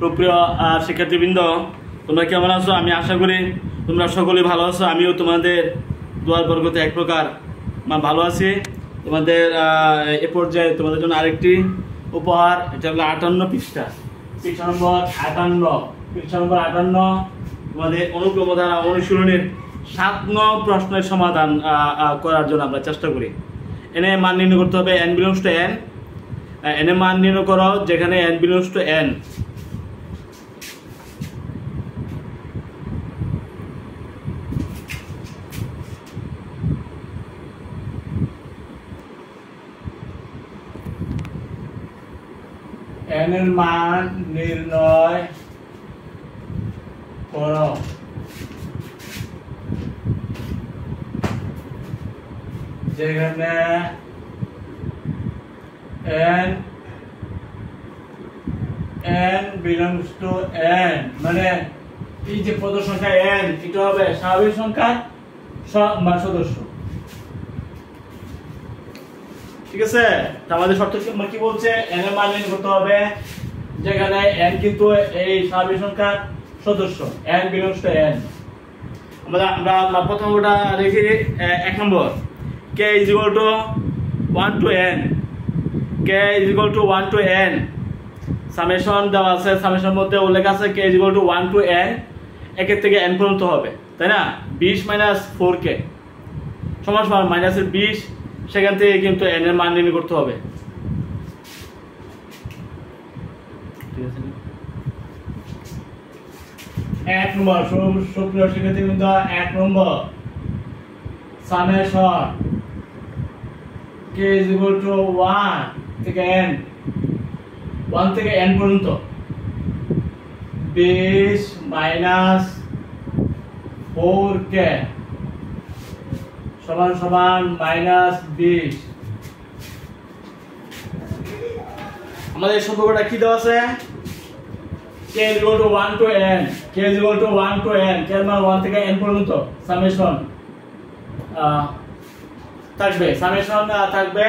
সুপ্রিয় শিক্ষার্থীবৃন্দ, তোমরা কেমন আছো? আমি আশা করি তোমরা সকলেই ভালো আছো। আমিও তোমাদের দোয়ার বরকতে এক প্রকার ভালো আছি। তোমাদের এ পর্যায়ে তোমাদের জন্য আরেকটি উপহার, এটা হলো 58 পৃষ্ঠা, পৃষ্ঠা নম্বর 58, তোমাদের অনুক্রম ধারা অনুশীলনের 7 নং প্রশ্নের সমাধান করার জন্য আমরা চেষ্টা করি। এনে মান নির্ণয় করতে হবে n belongs to n। এনে মান নির্ণয় করো যেখানে n belongs to n। n এর মান নির্ণয় করো যেখানে n belongs to n, মানে এই যে পদ সংখ্যা n, এটা হবে স্বাভাবিক সংখ্যার সদস্য। ঠিক আছে, আমাদের শর্ত কি বলছে? n এর মান নির্ণয় করতে হবে যেখানে n কিন্তু এই স্বাভাবিক সংখ্যার সদস্য, n belongs to n। আমরা প্রথমটা দেখি 1 নম্বর, k is equal to 1 to n, k is equal to 1 to n। Summation দেওয়া আছে, সামেশনের মধ্যে উল্লেখ আছে k is equal to 1 to n, একের থেকে n পর্যন্ত হবে, তাই না? 20 - 4k সমান সমান মাইনাসের 20, সেখান থেকে কিন্তু n এর মান নির্ণয় করতে হবে। ঠিক আছে, 1 নম্বর সুপ্রিয় শিক্ষার্থীবৃন্দ, 1 নম্বর summation k is equal to 1 থেকে n, 1 থেকে n পর্যন্ত 20 - 4k সমান সমান -20। আমাদের সম্পর্কটা কি দেওয়া আছে? k is equal to 1 to n, k is equal to 1 to n, k এর মান 1 থেকে n পর্যন্ত সামেশন থাকবে, সামেশন থাকবে।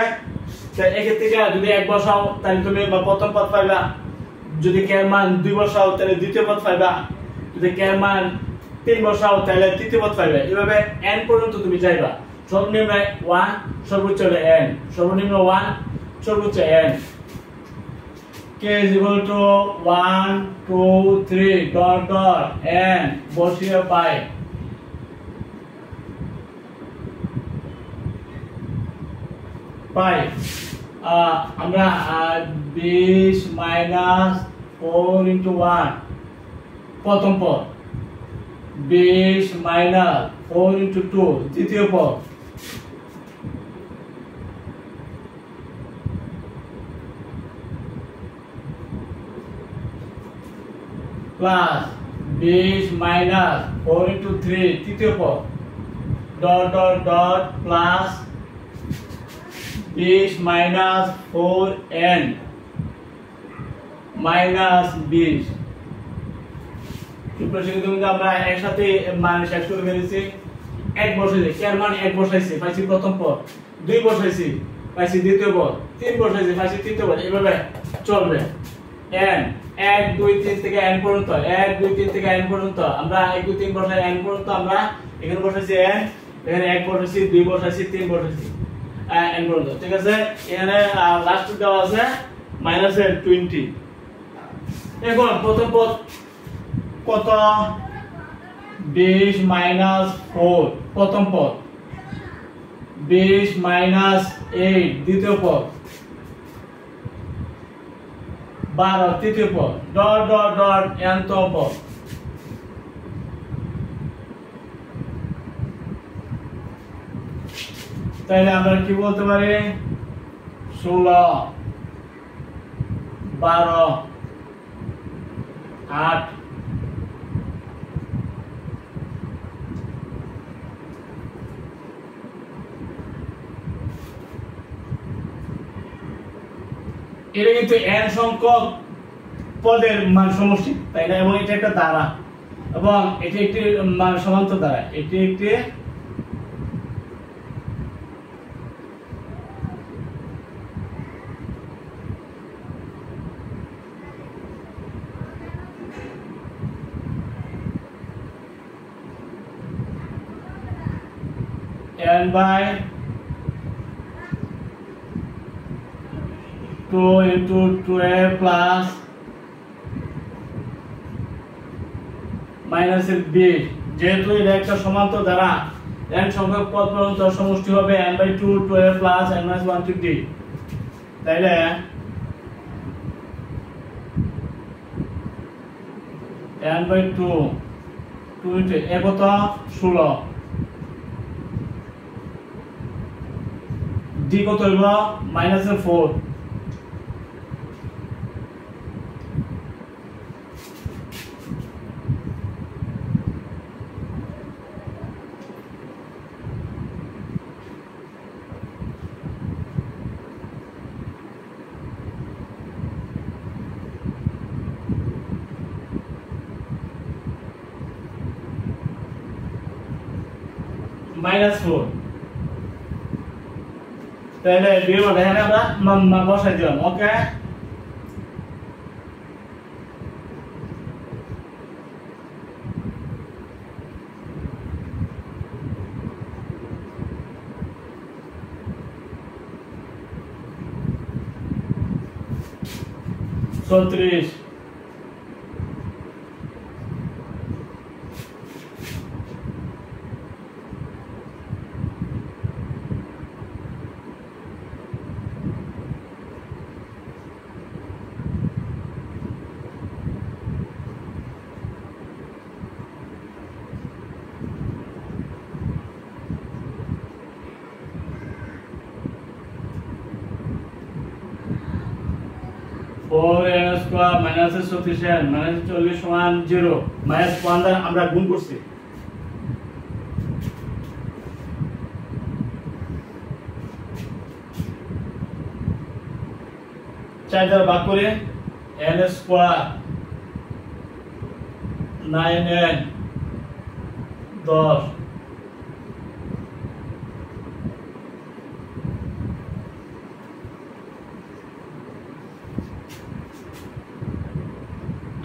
এক্ষেত্রে থেকে যদি 1 বসাও তাহলে তুমি প্রথম পদ পাইবা, যদি k এর মান 2 বসাও তাহলে দ্বিতীয় পদ পাইবা, যদি k এর মান 3 বসাও তাহলে তৃতীয় পদ পাইবে। এভাবে n পর্যন্ত তুমি যাইবা। সর্বনিম্ন 1, সর্বোচ্চ n, সর্বনিম্ন 1, সর্বোচ্চ n। k is equal to 1 2 3 dot dot n বসিয়ে পাই আমরা 20 - 4 into 1 প্রথম পদ, 20 - 4 into 2 দ্বিতীয় পদ, প্লাস 20 - 4 into 3 তৃতীয় পদ, dot dot dot plus 20 - 4n -20। আমরা একসাথে মান শেষ করে ফেলেছি। 1 বসাইছি, k এর মান 1 বসাইছি, পাইছি প্রথম পদ, 2 বসাইছি, পাইছি দ্বিতীয় পদ, 3 বসাইছি, পাইছি তৃতীয় পদ। এভাবে চলবে n 1 2 3 থেকে n পর্যন্ত, 1 2 3 থেকে n পর্যন্ত। আমরা 1 2 3 বসাই n পর্যন্ত, আমরা এখানে বসাইছি n, এখানে 1 বসাইছি, 2 বসাইছি, 3 বসাইছি n পর্যন্ত। ঠিক আছে, এখানে লাস্ট দেওয়া আছে -20। এখন প্রথম পদ কত? 20 - 4 প্রথম পদ, 20 - 8 দ্বিতীয় পদ, 12 তৃতীয় পদ, ডট ডট ডট nতম পদ। তাহলে আমরা কি বলতে পারি? 16 12 8 এটা কিন্তু n সংখ্যক পদের মান সমষ্টি, তাই না? এবং এটা একটা ধারা, এবং এটি একটি মান সমান্তর ধারা, এটি একটি n by 2 into 2a plus minus b, যেহেতু এটা একটা সমান্তর দ্বারা n সংখ্যক পদ পর্যন্ত সমষ্টি হবে n by 2 2a plus n minus 1 to d, তাইলে n by 2 2 into a কত 16, d কত হইব -4, -4, তাহলে বিয়ের মধ্যে এখানে আমরা বসাই দিলাম। ওকে, ছত্রিশ, -40 সমান 0, -1 দ্বারা আমরা গুণ করছি, চার দ্বারা ভাগ করে n স্কয়ার 9n 10,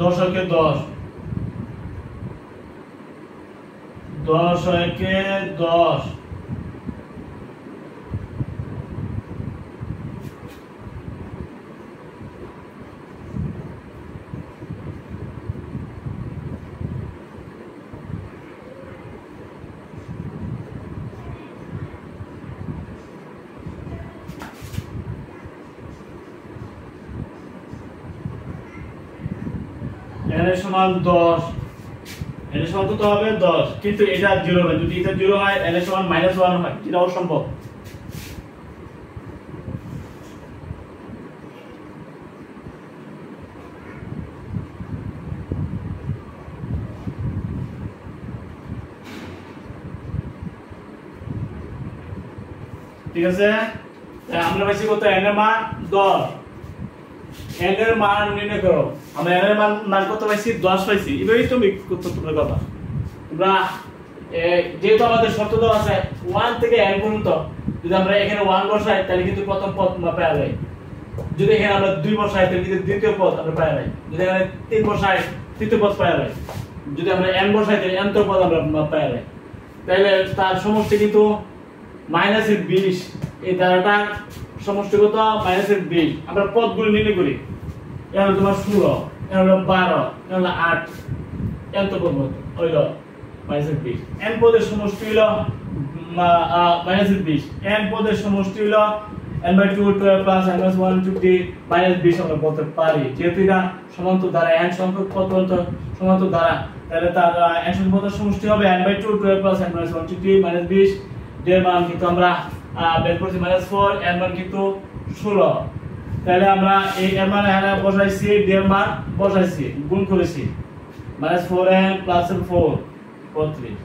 দশকে 10, 10 10, n এর সমান 10, n এর সমান কত হবে 10, কিন্তু এটা 0 হবে, যদি এটা 0 হয় n এর সমান -1 হয়, এটা অসম্ভব। ঠিক আছে, আমরা পাইছি কত, n এর মান 10, n এর মান নির্ণয় করো। আমরা n এর মান কত পাইছি, 10 পাইছি। এবারে তুমি কত তোমরা কথা, তোমরা যেহেতু আমাদের শর্ত দেওয়া আছে 1 থেকে n পর্যন্ত, যদি আমরা এখানে 1 বসাই তাহলে কিন্তু প্রথম পদ আমরা পাওয়া যায়, যদি এখানে আমরা 2 বসাই তাহলে কিন্তু দ্বিতীয় পদ আমরা পাওয়া যায়, যদি এখানে 3 বসাই তৃতীয় পদ পাওয়া যায়, যদি আমরা n বসাই তাহলে nth পদ আমরা পাওয়া যায়। তাহলে তার সমষ্টি কিন্তু -20, এই ধারাটার সমষ্টি কত -20। আমরা পদগুলো নির্ণয় করি, এটা হলো তোমার 16, এটা হলো 12, এটা হলো 8, nth পদ হইল -20। n পদের সমষ্টি হলো -20, n পদের সমষ্টি হলো n by 2 12 plus n minus 1 to d -20 আমরা বলতে পারি, যেহেতু এটা সমান্তর দ্বারা n সংখ্যক পদ পর্যন্ত সমান্তর দ্বারা, তাহলে তার n সংখ্যক পদের সমষ্টি হবে n by 2 12 plus n minus 1 to d -20, d এর মান কিন্তু আমরা বের করছি -4, n মান কিন্তু 16, তাহলে আমরা এই এর মান এখানে বসাইছি, d এর মান বসাইছি, গুণ করেছি, -4n plus 4 34,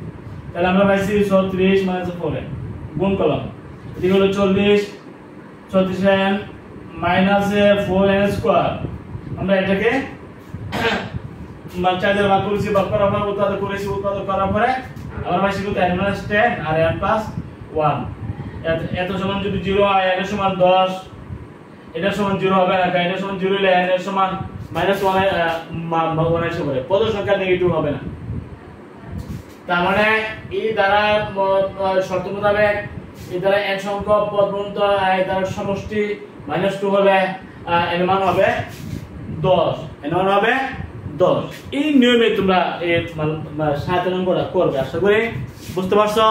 তাহলে আমরা পাইছি 36 -4n, গুণ করলাম, এদিকে হলো 40, 34n -4n স্কয়ার, আমরা এটাকে চার দ্বারা ভাগ করেছি, ভাগ করার পরে উৎপাদক করেছি, উৎপাদক করার পরে আমরা পাইছি কত, n - 10 আর n + 1, এত সমান যদি 0 হয়, n এর সমান 10, এটার সমান 0 হবে না, কারণ এটার সমান 0 হলে n এর সমান -1 এসে পড়ে, পদের সংখ্যা নেগেটিভ হবে না। তার মানে এই দ্বারা শর্ত মোতাবেক এই দ্বারা n সংখ্যক পদ পর্যন্ত এই দ্বারা সমষ্টি -2 হলে এর মান হবে 10, এর মান হবে 10। এই নিয়মে তোমরা এই 7 নম্বরটা করবে, আশা করি বুঝতে পারছো।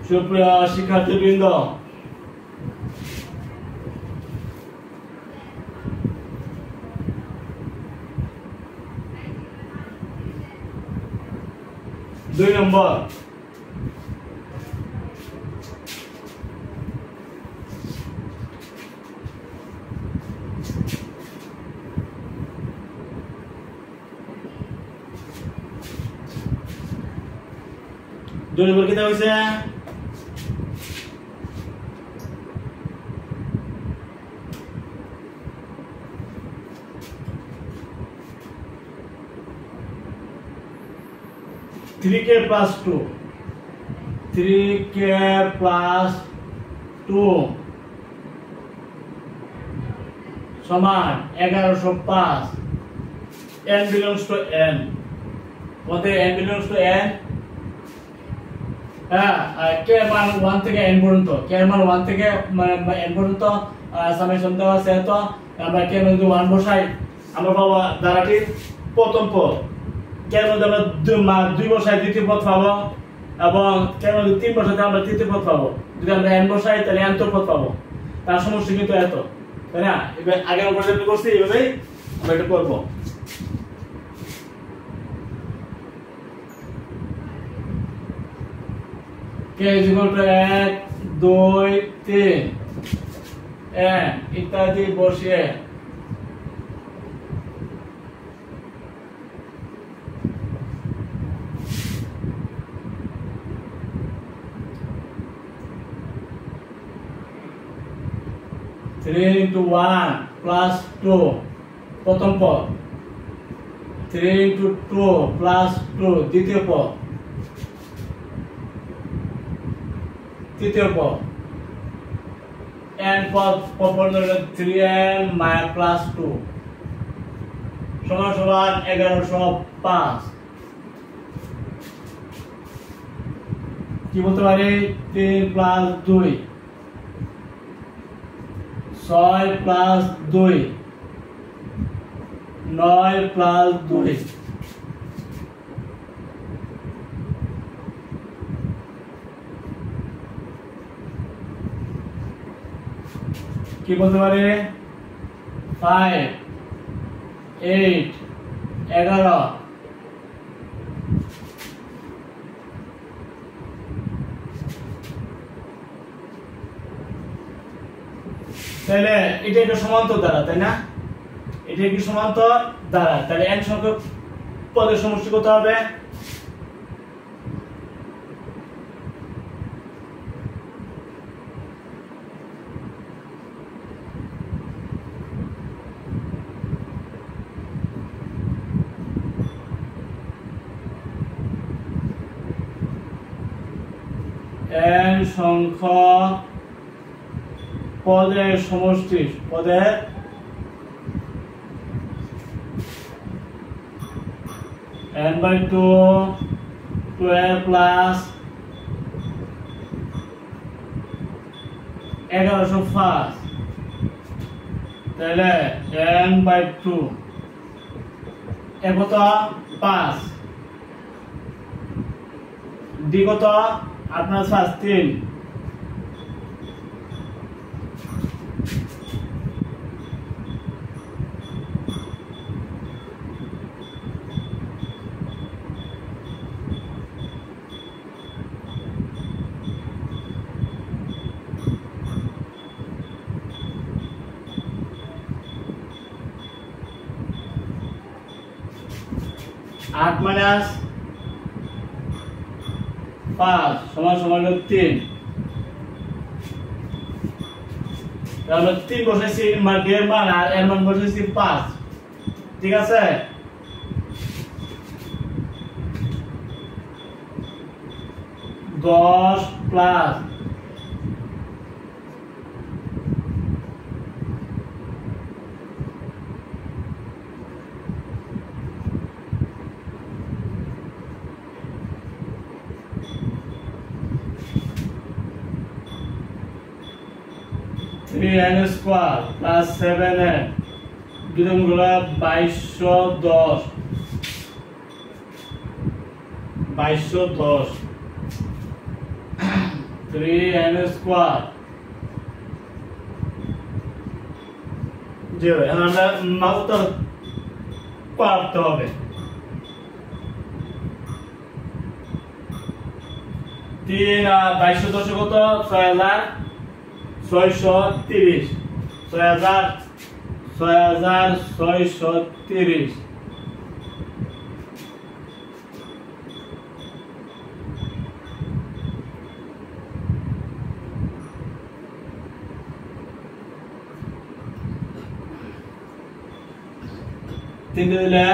সুপ্রিয় শিক্ষার্থীবৃন্দ, দুই নম্বর কি দেওয়া হয়েছে? थ्री के प्लस टू समान 1105 n belongs to n মতে n belongs to n k মান 1 থেকে n পর্যন্ত k মান 1 থেকে n পর্যন্ত সামেশন দেওয়া আছে। তো আমরা k মান যদি 1 বসাই আমরা পাবো ধারাটির প্রথম পদ, k মান আমরা 2 বসাই দ্বিতীয় পদ পাবো, এবং k মান 3 বসাতে আমরা তৃতীয় পদ পাবো। যদি আমরা n বসাই তাহলে n পদ পাবো। তার সমষ্টি কিন্তু এত, তাই না? এবার আগে আমরা যেটা করছি এইভাবেই আমরা এটা করব। k = 1 2 3 n ইত্যাদি বসিয়ে थ्री इंटू 1 प्लस 2 प्रथम पद, 3 इंटू 2 प्लस 2 द्वितीय पद, तृतीय पद, n पद पद 3n प्लस 2 समान समान 1105। কি বলতে পারি? 3 প্লাস 2 6 প্লাস 2 9 প্লাস 2 কি বলতে পারে? 5 8 11 তাহলে এটা একটা সমান্তর দ্বারা, তাই না? এটা কি সমান্তর দ্বারা, তাহলে n সংখ্যক পদের সমষ্টি কত হবে? n সংখ্যক পদের সমষ্টি, পদের n/2 12 প্লাস 1105, তাহলে n/2 কত? 5, d কত? আপনার 3। आठ माइनस 5 समान समान 3 তাহলে 3 বসাইছি এর মান আর এর মান বসাইছি 5, ঠিক আছে? 10 plus n square plus 7n দুই গুলা 2210 3n স্কয়ার যে আমরা মাত্রা পারতে হবে 3 আর 2210 কত 6630 6630 তিন দিলে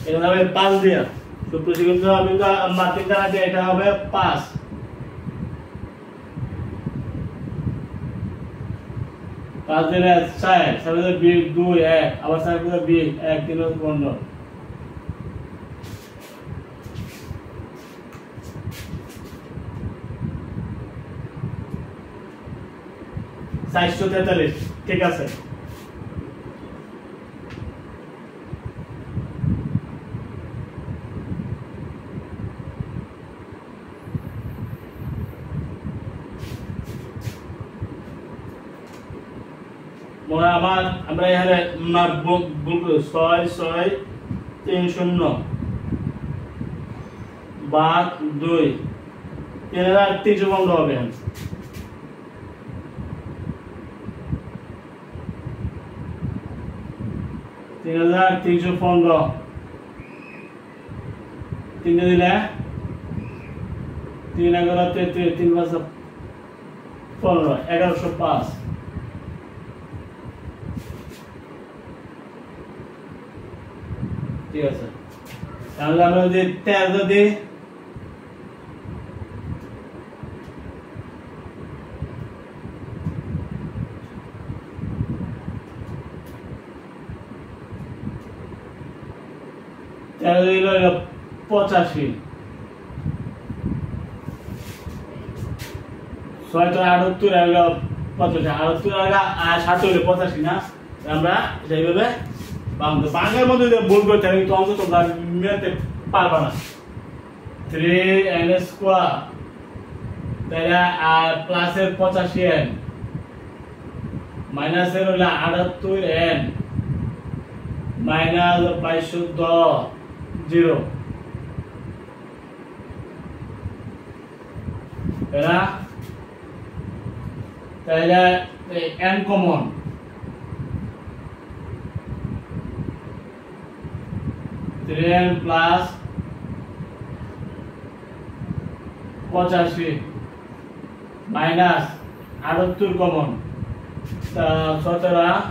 এটা হবে 5 দিয়া সুপ্রসিদ্ধ আমি তো মাত্রিক দ্বারা দিয়ে এটা হবে 5 5 দিলে 4 7 দিলে 2 1 আবার 4 দিলে 2 1 3 15 443 ঠিক আছে মনে আমরা এখানে ভুল করি 6630 ভাগ 2 3315 হবে 3315 3 দিলে 3 11 33 3 5 15 1105 ঠিক আছে তাহলে আমরা যদি 13 দিই তাহলে হলো 85 6 তো 78 হলো 85 78 আর 7 হলো 85 না আমরা এইভাবে বাংলার মধ্যে ভুল করতে হবে তো অঙ্ক তোমরা মেলাতে পারবা না 3n স্কয়ার তাহলে আর প্লাসের 85n মাইনাসের হলো 78n মাইনাস 2210 0 তাহলে n common 3n plus 85 minus 78 common 17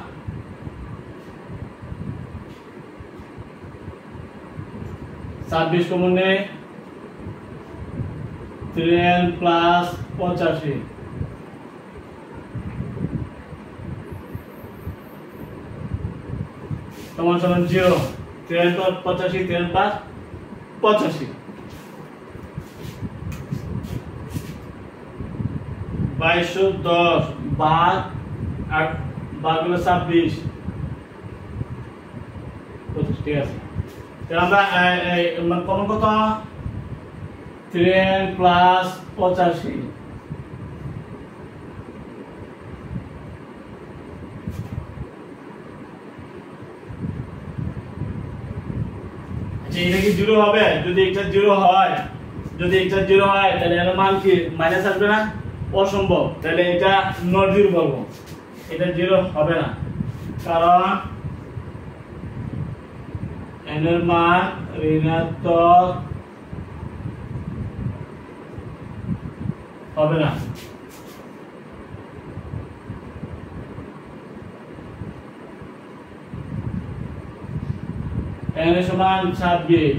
26 common নেই 3n প্লাস 85 সমান সমান 0 3n প্লাস 85 3n প্লাস 85 2210 ভাগ 8 ভাগ হলো 26 ঠিক আছে তাহলে আমরা কমন কত 3n প্লাস 85 এটা কি 0 হবে যদি এটা 0 হয় তাহলে এর মান কি মাইনাস আসবে না অসম্ভব তাহলে এটা নট 0 বলবো এটা 0 হবে না কারণ n এর মান ঋণাত্মক হবে না। n সমান 26।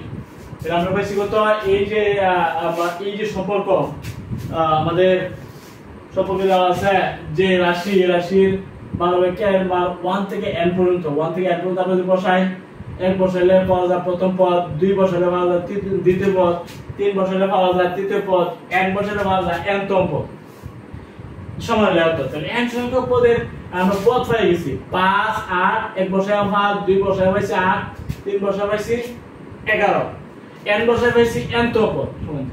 আমরা পাইছি কত? এই যে সম্পর্ক আমাদের সম্পর্ক দেওয়া আছে যে রাশির মান হবে k এর মান 1 থেকে n পর্যন্ত, 1 থেকে n পর্যন্ত আমরা যদি বসাই, 1 বসাইলে পাওয়া যায় প্রথম পদ, 2 বসাইলে পাওয়া যায় দ্বিতীয় পদ, 3 বসাইলে পাওয়া যায় তৃতীয় পদ, n বসাইলে পাওয়া যায় nতম পদ। সমান লেখা। তাহলে n সংখ্যক পদের আমরা পদ পেয়ে গেছি 5 8, 1 বসাই 5, 2 বসাই পাইছি 8, 3 বসাই পাইছি 11, n বসাই পাইছি nতম পদ সমান।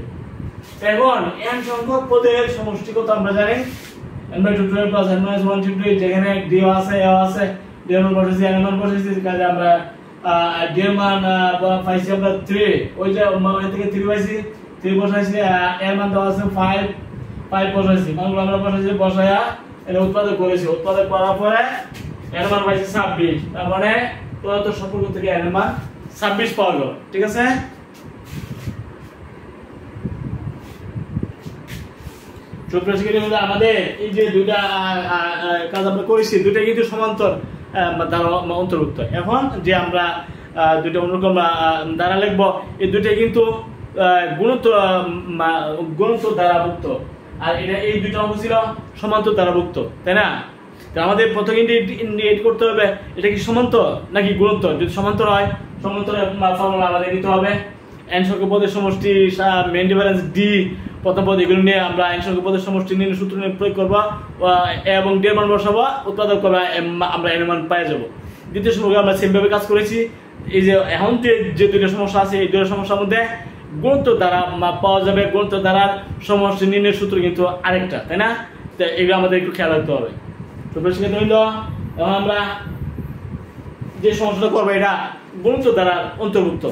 এখন n সংখ্যক পদের সমষ্টি কত আমরা জানি? n/2 plus n - 1 2, যেখানে d আছে a আছে, d এর মান বসাইছি, n এর মান বসাইছি, কাজে আমরা d এর মান পাইছি আমরা 3। ওই যে এখান থেকে 3 পাইছি, 3 বসাইছি, এর মান দেওয়া আছে 5 বসাইছি, মানগুলো আমরা বসাইয়া এটা উৎপাদক করেছি। উৎপাদক করার পরে এর মান পাইছি 26। তার মানে প্রদত্ত সম্পর্ক থেকে এর মান 26 পাওয়া গেল। ঠিক আছে? আমাদের এই যে দুইটা কাজ আমরা করেছি, দুইটা কিন্তু সমান্তর দ্বারা অন্তর্ভুক্ত। এখন যে আমরা দুইটা অন্যরকম দ্বারা লিখবো, এই দুইটাই কিন্তু গুণোত্তর দ্বারাভুক্ত, আর এটা এই দুইটা অঙ্ক ছিল সমান্তর দ্বারাভুক্ত, তাই না? আমাদের প্রথমে ইন্ডিকেট করতে হবে এটা কি সমান্তর নাকি গুণোত্তর। যদি সমান্তর হয়, সমান্তরের ফর্মুলা আমাদের নিতে হবে n সংখ্যক পদের সমষ্টি, মেইন ডিফারেন্স d, প্রথম পদ, এগুলো নিয়ে আমরা n সংখ্যক পদের সমষ্টি নির্ণয় সূত্র নিয়ে প্রয়োগ করব এবং d এর মান বসাবো, উৎপাদক করব, আমরা n এর মান পেয়ে যাব। দ্বিতীয় সমস্যা আমরা সেম ভাবে কাজ করেছি। এই যে এখন যে দুইটা সমস্যা আছে, এই দুইটা সমস্যার মধ্যে গুণোত্তর দ্বারা পাওয়া যাবে, গুণোত্তর দ্বারা সমষ্টি নির্ণয়ের সূত্র কিন্তু আরেকটা, তাই না? তো এগুলো আমাদের একটু খেয়াল রাখতে হবে। তো প্রশ্ন হইল, এখন আমরা যে সমস্যাটা করবো এটা গুণোত্তর দ্বারা অন্তর্ভুক্ত।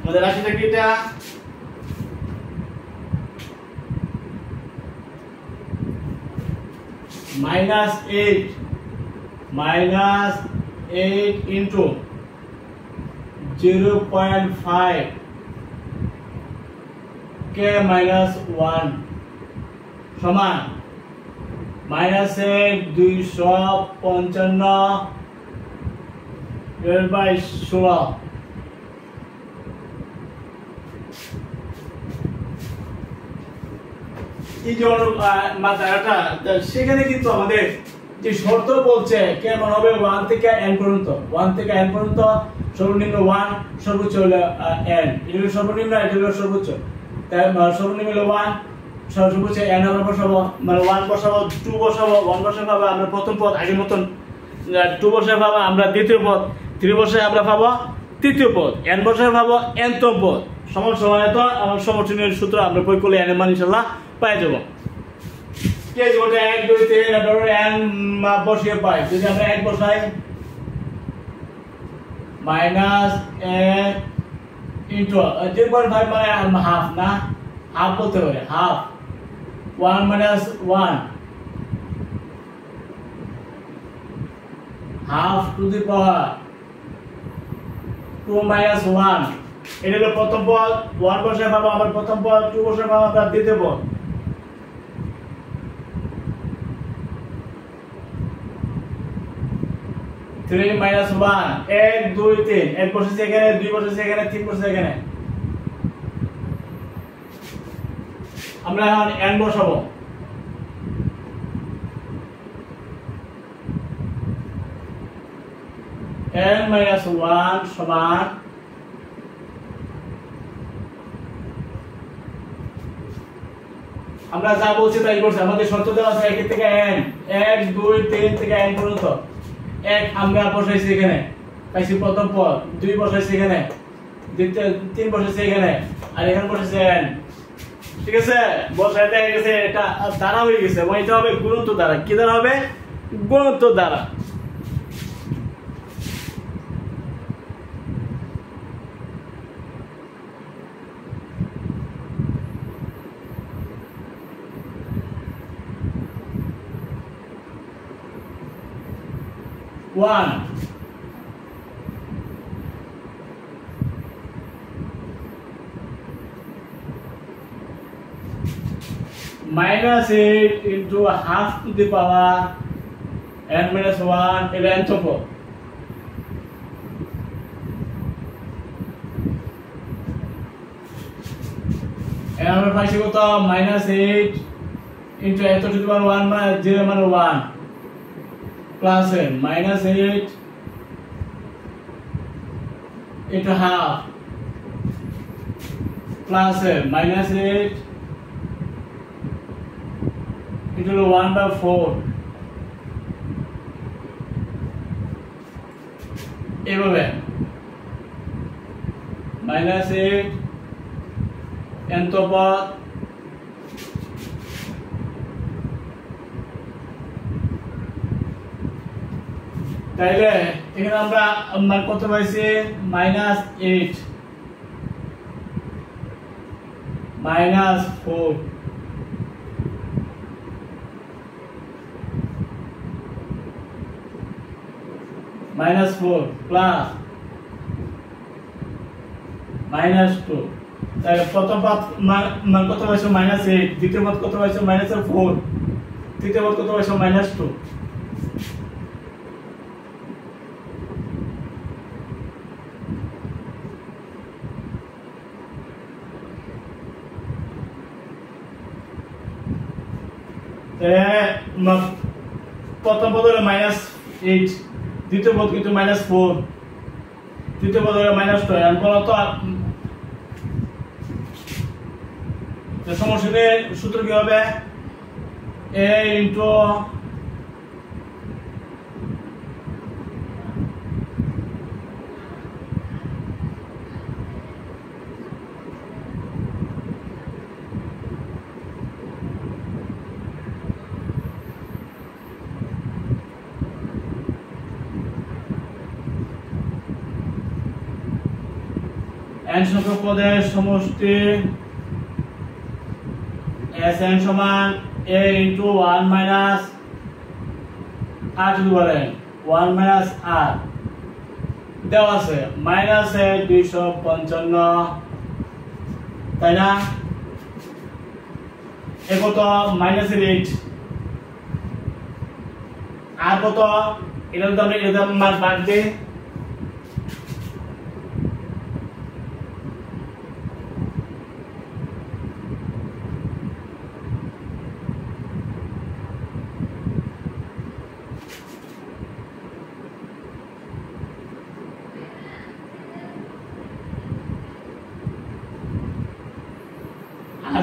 আমাদের রাশিটা কি? এটা -8 into 0.5 k - 1 সমান -8 255 16। এই যে মাত্রাটা, সেখানে কিন্তু আমাদের যে শর্ত বলছে কেমন হবে 1 থেকে n পর্যন্ত, 1 থেকে n পর্যন্ত সর্বনিম্ন 1, সর্বোচ্চ হলো n। এটা হলো সর্বনিম্ন, এটা হলো সর্বোচ্চ। তাই সর্বনিম্ন হলো 1, সর্বোচ্চ n আমরা বসাবো, মানে 1 বসাবো, 2 বসাবো, 1 বসাবো পাবো আমরা প্রথম পদ আগের মতন, 2 বসাবো পাবো আমরা দ্বিতীয় পদ, 3 বসাবো আমরা পাবো তৃতীয় পদ, n বসাবো পাবো nতম পদ। সমান তো আমার সমষ্টির সূত্র আমরা প্রয়োগ করলে n এর মান ইনশাআল্লাহ পেয়ে যাব। কি আছে ওটা? 1 2 3 তারপর n বসিয়ে পাই। যদি আমরা 1 বসাই, -1 into 0.5 মানে হাফ, না হাফ বলতে পারে, হাফ 1 - 1 হাফ টু দি পাওয়ার 2 - 1। এটা হলো প্রথম পদ, 1 বসায় পাবো আমরা প্রথম পদ, 2 বসায় পাবো আমরা দ্বিতীয় পদ। 3 - 1 1 2 3, 1 বসেছে এখানে, 2 বসেছে এখানে, 3 বসেছে এখানে। আমরা এখন n বসাবো, n - 1 সমান আমরা যা বলছি তাই করছি। আমাদের শর্ত দেওয়া আছে 1 থেকে n, 1 2 3 থেকে n পর্যন্ত। 1 আমরা বসাইছি এখানে, পাইছি প্রথম পদ, 2 বসাইছি এখানে, দ্বিতীয় 3 বসাইছি এখানে, আর এখানে বসাইছি n। ঠিক আছে? বসাইতে হয়ে গেছে, এটা দ্বারা হয়ে গেছে, এবং এটা হবে গুণোত্তর দ্বারা। কি দ্বারা হবে? গুণোত্তর দ্বারা। One minus 8 into half to the power n minus 1 এটা n চপ n আমরা পাইছি কত minus 8 into n to the power 1 মানে 0 মানে 1 plus n minus 8 into half plus n minus 8 it will 1/4 এভাবে minus 8 n তো পদ তাইলে এখানে আমরা মান কত পাইছি minus 8 minus 4 minus 4 plus minus 2 তাহলে প্রথম পদ মান কত পাইছো minus 8 দ্বিতীয় পদ কত পাইছো minus 4 তৃতীয় পদ কত পাইছো minus 2 প্রথম পদ হলো -8 দ্বিতীয় পদ কিন্তু -4 তৃতীয় পদ হলো -2 আর বলো তো সমষ্টির সূত্র কি হবে a into n সংখ্যক পদের সমষ্টি Sn সমান a into 1 minus r to the power n 1 minus r দেওয়া আছে minus 255 তাই না এ কত minus 8 আর কত এটা তো আমরা এটা মান বাদ দিই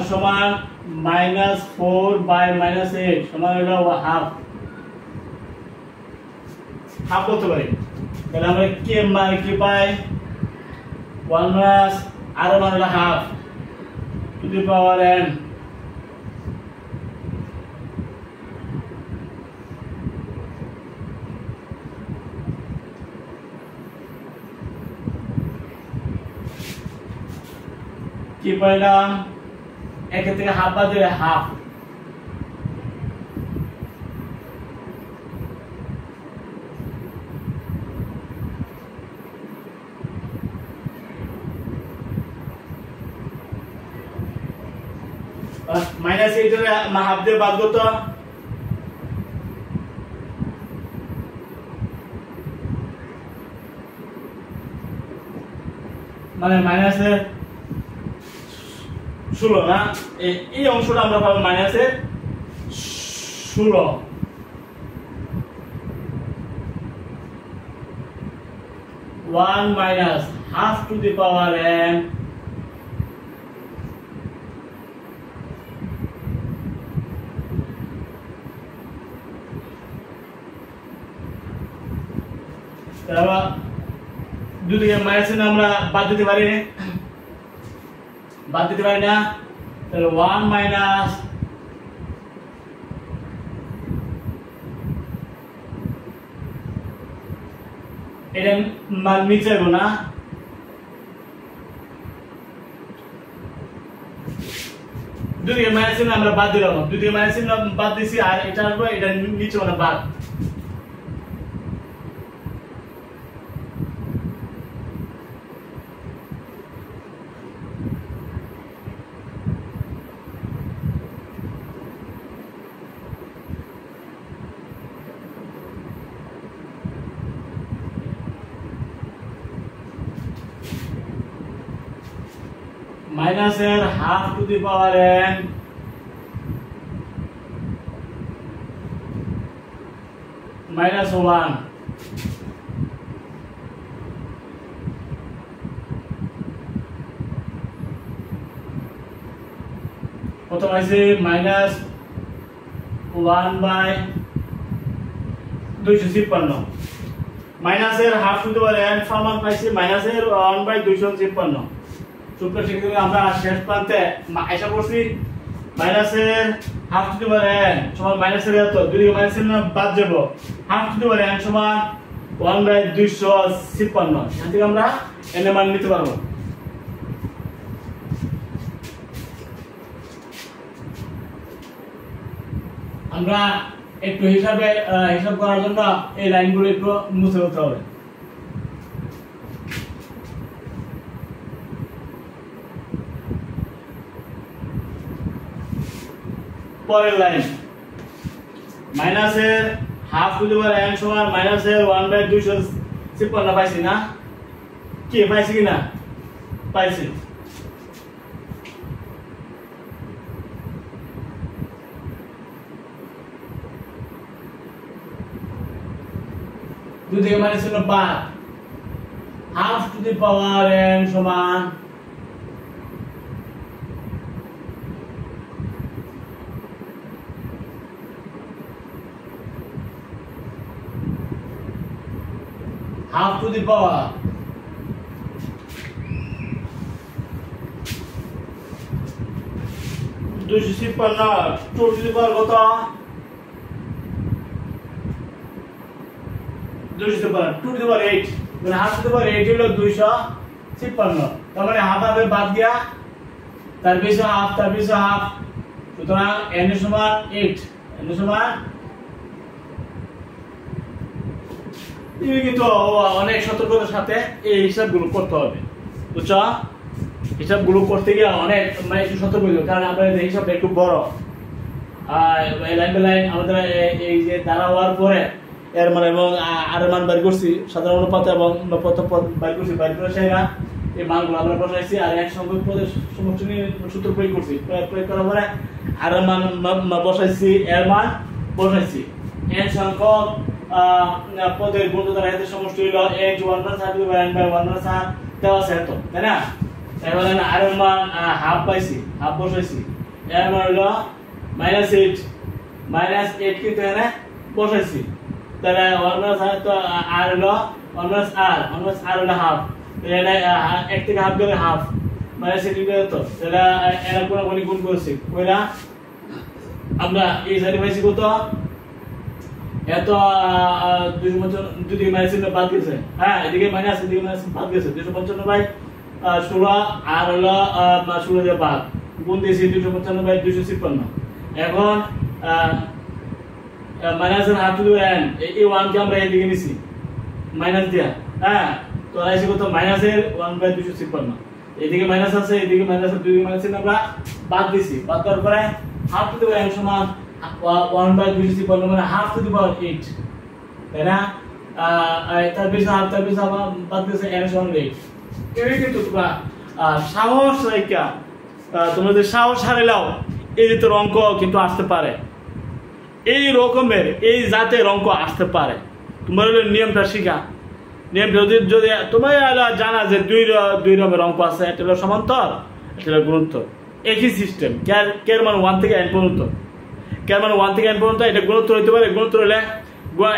সমান -4 বাই -8 সমান হলো হাফ হাফ করতে পারি তাহলে আমরা কি মান কি পাই 1 প্লাস আর মান হলো have to the power n কি পাইলাম এক থেকে হাফ বাদ দিলে হাফ মাইনাস 8 এর হাফ দিয়ে বাদ কত মানে মাইনাসে 16 না এই অংশটা আমরা পাবো মাইনাসে 16 1 minus half to the power n তারপর দুদিকে মাইনাসে আমরা বাদ দিতে পারি না তাহলে 1 minus এটা মান নিচে যাবো না, দুদিকে মাইনাস চিহ্ন আমরা বাদ দিলাম, দুদিকে মাইনাস চিহ্ন বাদ দিছি, আর এটা আসবে, এটা নিচে মানে বাদ। মাইনাসের have to the power n minus 1, প্রথম আছে মাইনাস 1/256, মাইনাসের have to the power n সমান পাইছি মাইনাসের 1/256। সুপ্রিয় শিক্ষার্থী, আমরা শেষ প্রান্তে আশা করছি মাইনাসের have to the power n সমান মাইনাসের এত, দুই দিকে মাইনাসের না বাদ যাব, have to the power n সমান 1/256। এখান থেকে আমরা n এর মান নিতে পারবো। আমরা একটু হিসাব করার জন্য এই লাইনগুলো একটু মুছে ফেলতে হবে। পরের লাইন, মাইনাসের have to the power n সমান মাইনাসের 1/256 পাইছি না? কি পাইছি কিনা? পাইছি। দুই দিকে মাইনাস চিহ্ন বাদ, have to the power n সমান half to the power দুইশো তিপ্পান্ন, টু টু দি পাওয়ার কত? 200 টু টু দি পাওয়ার 8, মানে হাফ টু দি পাওয়ার 8 হলো 256। তার মানে হাফ হাফে বাদ দিয়া তার বেশি হাফ, তার বেশি হাফ, সুতরাং n এর সমান 8, n এর সমান কিন্তু অনেক সতর্কতার সাথে এই হিসাবগুলো করতে হবে, বুঝছো? হিসাবগুলো করতে গিয়ে অনেক মানে একটু সতর্ক হইতে হবে, কারণ আমরা এই হিসাবটা একটু বড়, লাইন বাই লাইন আমাদের এই যে দ্বারা হওয়ার পরে এর মান এবং আর মান বের করছি, সাধারণ অনুপাত এবং অনুপাত পদ বের করছি, বের করে সেরা এই মানগুলো আমরা বসাইছি, আর এক সংখ্যক পদের সমষ্টি সূত্র প্রয়োগ করছি, প্রয়োগ করার পরে আর মান বসাইছি, এর মান বসাইছি, n সংখ্যক পদের গুণ দ্বারা এর সমষ্টি হলো h 1/r দেওয়া আছে তো, তাই না? এবারে আর এর মান হাফ পাইছি, হাফ বসাইছি, এর মান হলো -8, -8 কিন্তু এখানে বসাইছি, তাহলে 1/r তো আর হলো 1/r হলো হাফ, তাহলে এক থেকে হাফ গেলে হাফ, -8 গেলে তো তাহলে এর কোন গুণ করছি কইরা আমরা এই সাইডে পাইছি কত? এত 255 মাইনাস চিহ্ন বাদ গেছে, হ্যাঁ এদিকে মাইনাস, এদিকে মাইনাস বাদ গেছে, 255/16 আর হলো 16 দিয়ে বাদ, গুণ দিয়েছি 255/256। এখন মাইনাসের have to the power n, এই 1 কে আমরা এদিকে নিছি মাইনাস দিয়া, হ্যাঁ তো আইছে কত? মাইনাসের 1/256, এদিকে মাইনাস আছে, এদিকে মাইনাস আছে, দুই দিকে মাইনাস চিহ্ন আমরা বাদ দিছি, বাদ দেওয়ার পরে have to the power n সমান 1/256 মানে হাফ টু দি পাওয়ার 8, তাই না? তার বেশি হাফ, তার বেশি আবার বাদ দিয়েছে n সমান 8। এই কিন্তু তোমরা সাহস রাইকা তোমরা যদি সাহস হারাইলাও এই যে তোর অঙ্ক কিন্তু আসতে পারে, এই রকমের এই জাতের অঙ্ক আসতে পারে। তোমার নিয়মটা শিখা, নিয়মটা যদি তোমার জানা যে দুই রকমের অঙ্ক আছে, একটা হলো সমান্তর, একটা হলো গুণোত্তর, একই সিস্টেম, কের মান 1 থেকে n পর্যন্ত, কের মান 1 থেকে n পর্যন্ত, এটা গুণোত্তর হইতে পারে। গুণোত্তর হলে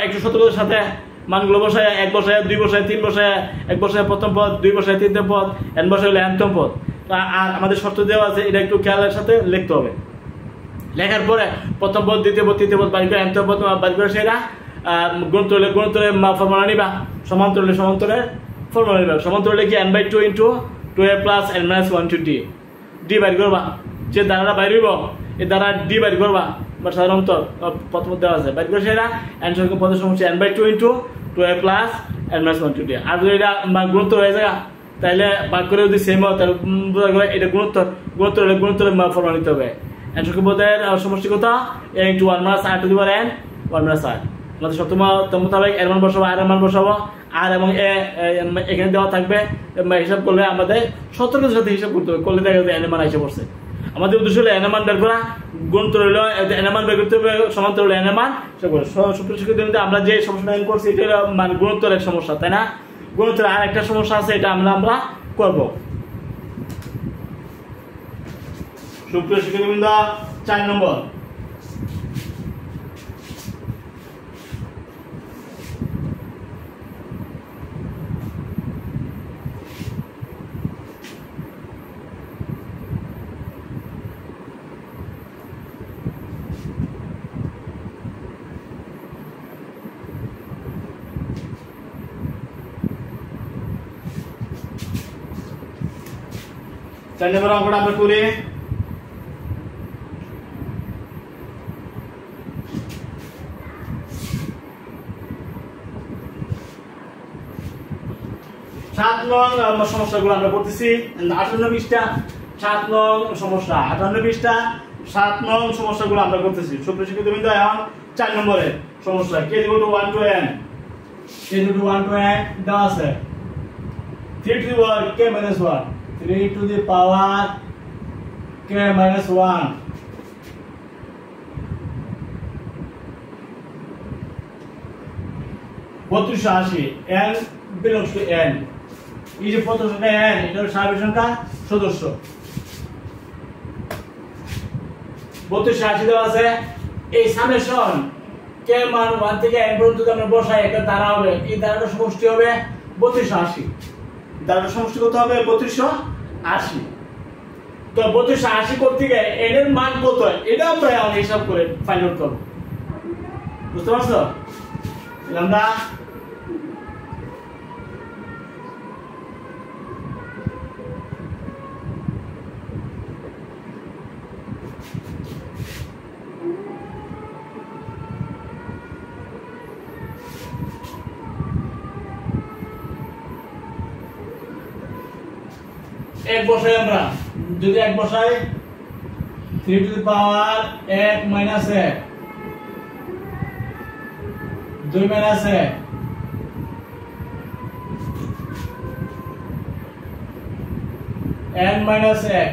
একটু সতর্কতার সাথে মানগুলো বসায়, 1 বসায়, 2 বসায়, 3 বসায়, 1 বসায় প্রথম পদ, 2 বসায় তৃতীয় পদ, n বসায় হলে nতম পদ। আর আমাদের শর্ত দেওয়া আছে, এটা একটু খেয়ালের সাথে লিখতে হবে। লেখার পরে প্রথম পদ, দ্বিতীয় পদ, তৃতীয় পদ বাড়ি করে, nতম পদ বাড়ি করে সেটা গুণতলে ফর্মুলা নিবা, সমান্তরালে ফর্মুলা নিবা। সমান্তরালে কি n/2 into 2a plus n minus 1 to d বাইর করবা। যে দ্বারাটা বাইর হইব এই দ্বারা ডি বাইর করবা, বা সাধারণত প্রথম দেওয়া আছে বাইর করে সেটা n সংখ্যা পদের সমষ্টি n/2 into 2a plus n minus 1 to D. আর যদি এটা গুণোত্তর হয়ে যায় তাহলে ভাগ করে যদি সেম হয় তাহলে বোঝা গেল এটা গুণোত্তর ফর্মুলা নিতে হবে। n সংখ্যা পদের সমষ্টি কত? a into 1 minus r to the power n 1 minus r। আমাদের সপ্তম মোতাবেক এর মান বসাবো, আর এর মান বসাবো, আর এবং এ এখানে দেওয়া থাকবে। হিসাব করলে আমাদের সতর্কের সাথে হিসাব করতে হবে, করলে দেখা যাবে এর মান এসে পড়ছে। আমাদের উদ্দেশ্য হলো এর মান বের করা, গুণোত্তর হলো এর মান বের করতে হবে, সমান্তর হলো এর মান। আমরা যে সমস্যাটা করছি এটা হলো মানে গুণোত্তরের সমস্যা, তাই না? গুণোত্তরের আর একটা সমস্যা আছে, এটা আমরা করব। সুপ্রিয় শিক্ষার্থীবৃন্দ, 4 নম্বর অঙ্কটা আমরা করি। সাত নং সমস্যাগুলো আমরা করতেছি 58 পৃষ্ঠা। 7 নং সমস্যা 58 পৃষ্ঠা 7 নং সমস্যাগুলো আমরা করতেছি। সুপ্রিয় শিক্ষার্থীবৃন্দ, এখন 4 নম্বরের সমস্যা k = 1 to n, k = 1 to n দেওয়া আছে 3 to the power k minus 1, 3 to the power k minus 1 3280 n belongs to n। এই যে প্রথম সংখ্যা n এটা হলো স্বাভাবিক সংখ্যা সদস্য। 3280 দেওয়া আছে। এই সামেশন k মান 1 থেকে n পর্যন্ত যদি আমরা বসাই একটা দ্বারা হবে, এই দ্বারাটার সমষ্টি হবে 3280। দ্বারাটার সমষ্টি কত হবে? 3280। তো 3280 করতে গিয়ে n এর মান কত এটা আমরা হিসাব করে ফাইন্ড আউট করব। বুঝতে পারছো? আমরা এক বসাই, আমরা যদি এক বসাই 3 to the power 1 minus 1 2 minus 1 n minus 1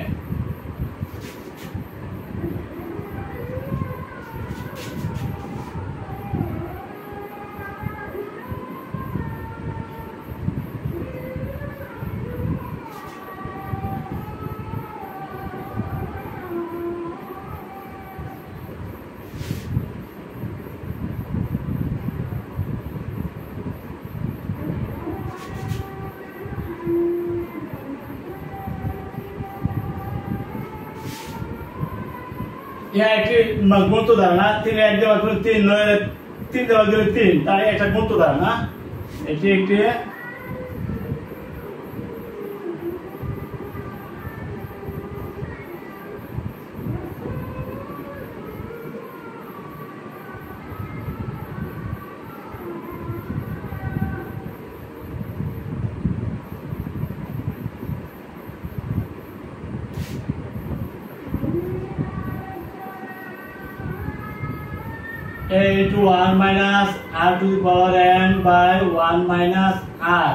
একটি গুণিত দ্বারা না, 3 1 দেওয়া করে 3 9 3 দেওয়া করে 3, তার একটা গুণিত দ্বারা না, এটি একটি a into 1 minus r to the power n by 1 minus r।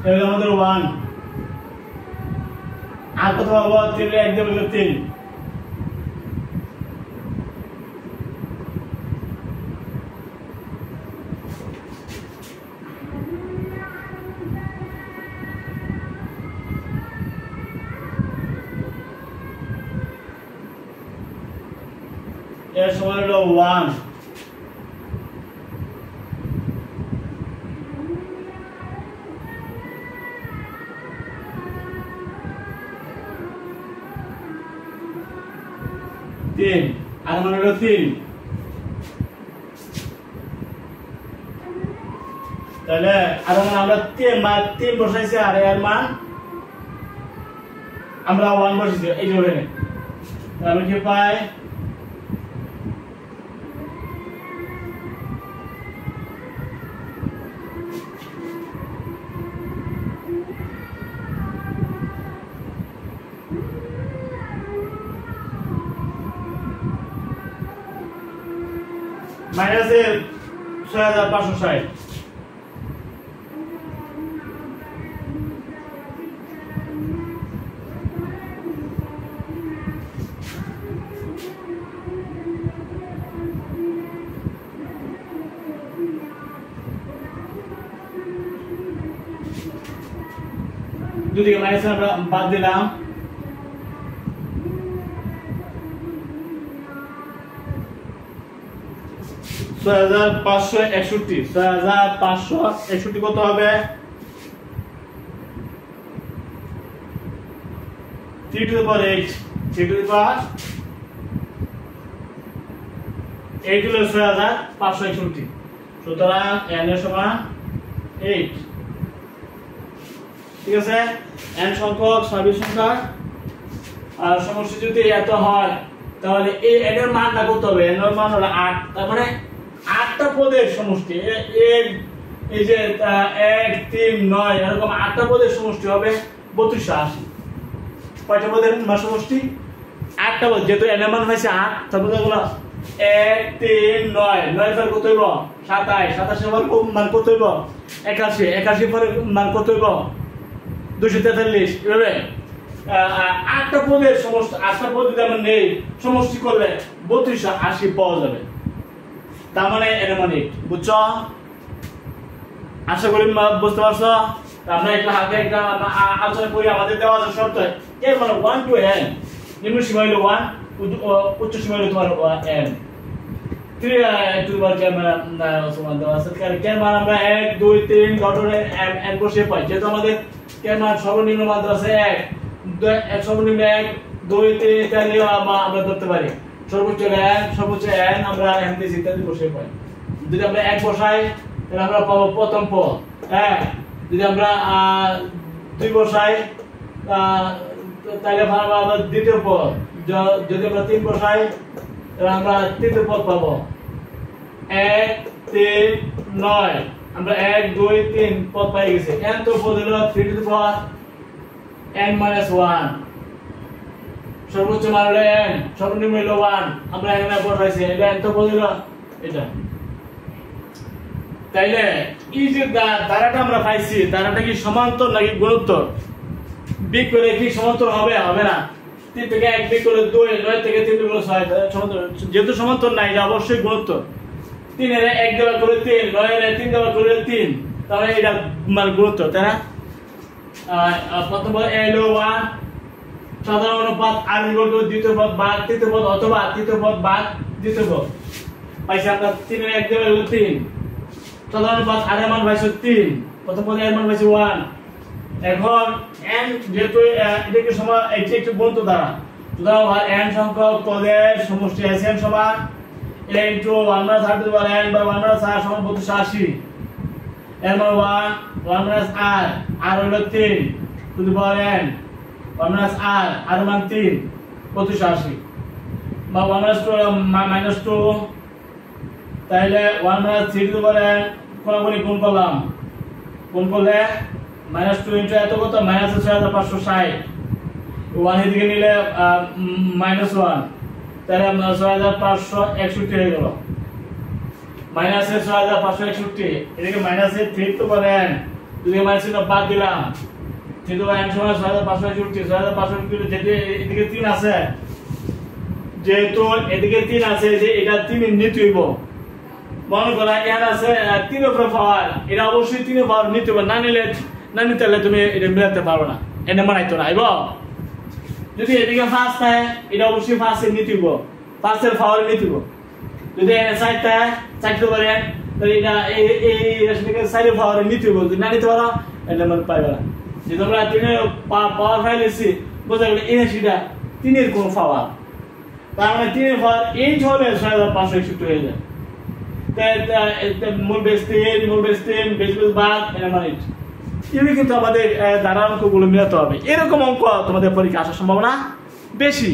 এবার আমাদের 1 আর কত পাবো? 3 1 দেব 3। এর সমান হলো 1। 3 আর মান হলো 3 তাহলে আর মান আমরা 3 বসাইছি আর এর মান আমরা 1 বসাইছি এই জোড়ে নে তাহলে কি পাই মাইনাস 6560 দুদিকে মাইনাস আমরা বাদ দিলাম $6561 কত হবে 3 to the power 8 3 to the power 8 হলো 6561 সুতরাং n এর সমান 8 ঠিক আছে n সংখ্যক স্বাভাবিক সংখ্যা আর সমষ্টি যদি এত হয় তাহলে এই n এর মানটা কত হবে n এর মান হলো 8 তার মানে 8টা পদের সমষ্টি এই যে 1 3 9 এরকম 8টা পদের সমষ্টি হবে 3280 কয়টা পদের সমষ্টি 8টা পদ যেহেতু n এর মান হইছে 8 তারপর হলো 1 3 9 9 পর কত হইব 27 27 এর মান কত হইব 81 81 পরে মান কত হইব 243 এভাবে 8টা পদের সমষ্টি 8টা পদ যদি আমরা নেই সমষ্টি করলে 3280 পাওয়া যাবে তার মানে এর মানে বুঝছো আশা করি বুঝতে পারছো আমরা একটা হাতে একটা আলোচনা করি আমাদের দেওয়া আছে শর্ত এর মানে 1 to n নিম্ন সীমা হলো 1 উচ্চ সীমা হলো তোমার n 3 to the ক্যামেরা সমান দেওয়া আছে ক্যামেরা আমরা 1 2 3 ডটরে n বসে পাই যেহেতু আমাদের ক্যামেরা সর্বনিম্ন মান দেওয়া আছে 1 সর্বনিম্ন 1 2 3 তাহলে আমরা ধরতে পারি সর্বোচ্চ n আমরা n দিয়ে ইত্যাদি বসে পাই যদি আমরা 1 বসাই তাহলে আমরা পাবো প্রথম পদ হ্যাঁ যদি আমরা 2 বসাই তাহলে আমরা দ্বিতীয় পদ যদি আমরা 3 বসাই তাহলে আমরা তৃতীয় পদ পাবো 1 3 9 আমরা 1 2 3 পদ পাই গেছে n তো পদ হলো 3 to the power n - 1 সর্বোচ্চ মান হলো n সর্বনিম্ন হলো 1 আমরা এখানে বসাইছি এটা n তো বলিল এটা তাইলে এই যে ধারাটা আমরা পাইছি ধারাটা কি সমান্তর নাকি গুণোত্তর বিয়োগ করে কি সমান্তর হবে হবে না 3 থেকে 1 বিয়োগ করলে 2 9 থেকে 3 বিয়োগ করলে 6 সমান্তর যেহেতু সমান্তর নাই এটা অবশ্যই গুণোত্তর 3 এর 1 দেওয়া করে 3 9 এর 3 দেওয়া করে 3 তাহলে এটা মানে গুণোত্তর তাই না প্রথম পদ হলো 1 সাধারণ অনুপাত r = দ্বিতীয় পদ ভাগ তৃতীয় পদ অথবা তৃতীয় পদ ভাগ দ্বিতীয় পদ পাইছি আমরা 3 এর 1 দেওয়া হলো 3 সাধারণ অনুপাত r এর মান পাইছো 3 প্রথম পদে এর মান পাইছো 1 এখন n যেহেতু এটাকে সমান এটা একটু গুণিত দ্বারা সুতরাং n সংখ্যক পদের সমষ্টি Sn সমান a * 1 - r to the power n / 1 - r সমান 3280 এর মান 1 1 - r r হলো 3 to the power n 1 - r r মান 3 3280 বা 1 - 2 তাহলে 1 - 3 to the power n কোনগুলি গুণ করলাম গুণ করলে -2 * এত কত -6560 1 এদিকে নিলে -1 তাহলে আমরা 6561 হয়ে গেল -6561 এদিকে -3 to the power n দুদিকে মাইনাস বাদ দিলাম কিন্তু n সমান 6561 যেহেতু এদিকে 3 আছে যেহেতু এদিকে 3 আছে যে এটা 3 এর নিতে হইব মনে করা n আছে 3 এর উপর পাওয়ার এটা অবশ্যই 3 এর পাওয়ার নিতে হবে না নিতে হলে তুমি এটা মিলাতে পারবে না এনে মানাইতো না আইবো যদি এদিকে ফার্স্ট থাকে এটা অবশ্যই ফার্স্ট এর নিতে হইব ফার্স্ট এর পাওয়ার নিতে হইব যদি n সাইড থাকে চাইতে পারে তাহলে এটা এই রাশিটাকে সাইডের পাওয়ার নিতে হইব যদি না নিতে পারো এনে মান পাইবে না যে তোমরা 3 এর পাওয়ার ফাইলেছি বোঝা গেল এই রাশিটা 3 এর কোন পাওয়ার তার মানে 3 এর পাওয়ার 8 হলে 6561 হয়ে যায়। মূল বেস 3 বেস বাদ এর মানে এগুলো কিন্তু আমাদের দ্বারা অঙ্কগুলো মিলাতে হবে। এরকম অঙ্ক তোমাদের পরীক্ষা আসার সম্ভাবনা বেশি।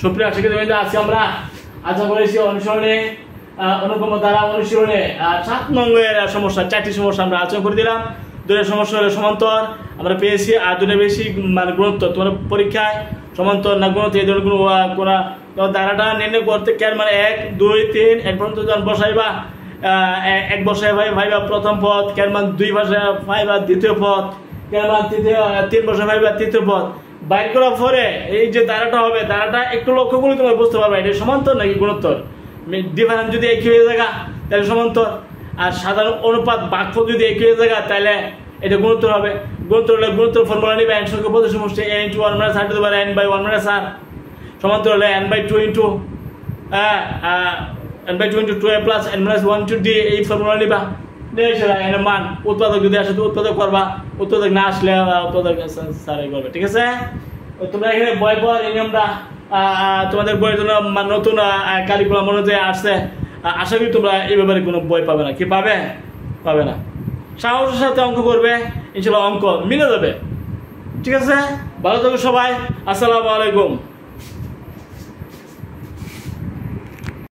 সুপ্রিয় শিক্ষার্থী, আজকে আমরা আশা করেছি অনুসরণে অনুপম দ্বারা অনুশীলনে 7 নম্বরের সমস্যা 4টি সমস্যা আমরা আলোচনা করে দিলাম। 2টা সমস্যা হলো সমান্তর আমরা পেয়েছি, আর 2টা বেশি মানে গুণোত্তর। তোমার পরীক্ষায় সমান্তর না গুণোত্তর এই ধরনের কোনো দ্বারাটা নির্ণয় করতে কেন মানে 1 2 3 এর পর্যন্ত যখন বসাইবা 1 বসাই ভাইবা প্রথম পদ, কেন মান 2 বসাই ভাইবা দ্বিতীয় পদ, কেন মান 3 বসাই ভাইবা তৃতীয় পদ। বাইর করার পরে এই যে দ্বারাটা হবে, দ্বারাটা একটু লক্ষ্য করলে তোমরা বুঝতে পারবে এটা সমান্তর নাকি গুণোত্তর। ডিফারেন্স যদি একই হয়ে যায় তাহলে সমান্তর, আর সাধারণ অনুপাত ভাগফল যদি একই হয়ে যায় তাহলে এটা গুণোত্তর হবে। গুণোত্তর হলে গুণোত্তর ফর্মুলা নিবে n সংখ্যা প্রতি সমষ্টি n * 1 - r to the power n / 1 - r। সমান্তর হলে n/2 into n/2 into 2a plus n - 1 to d এই ফর্মুলা নিবা। নিয়েছিলা এর মান উৎপাদক যদি আসে তো উৎপাদক করবা, উৎপাদক না আসলে উৎপাদক সারাই করবে। ঠিক আছে, তোমরা এখানে বই পড়ার এই নিয়মটা তোমাদের বইয়ের জন্য নতুন কারিকুলাম অনুযায়ী আসছে। আশা করি তোমরা এই ব্যাপারে কোনো বই পাবে না। কি পাবে না। সাহসের সাথে অঙ্ক করবে, ইনশাআল্লাহ অঙ্ক মিলে যাবে। ঠিক আছে, ভালো থাকো সবাই। আসসালামু আলাইকুম।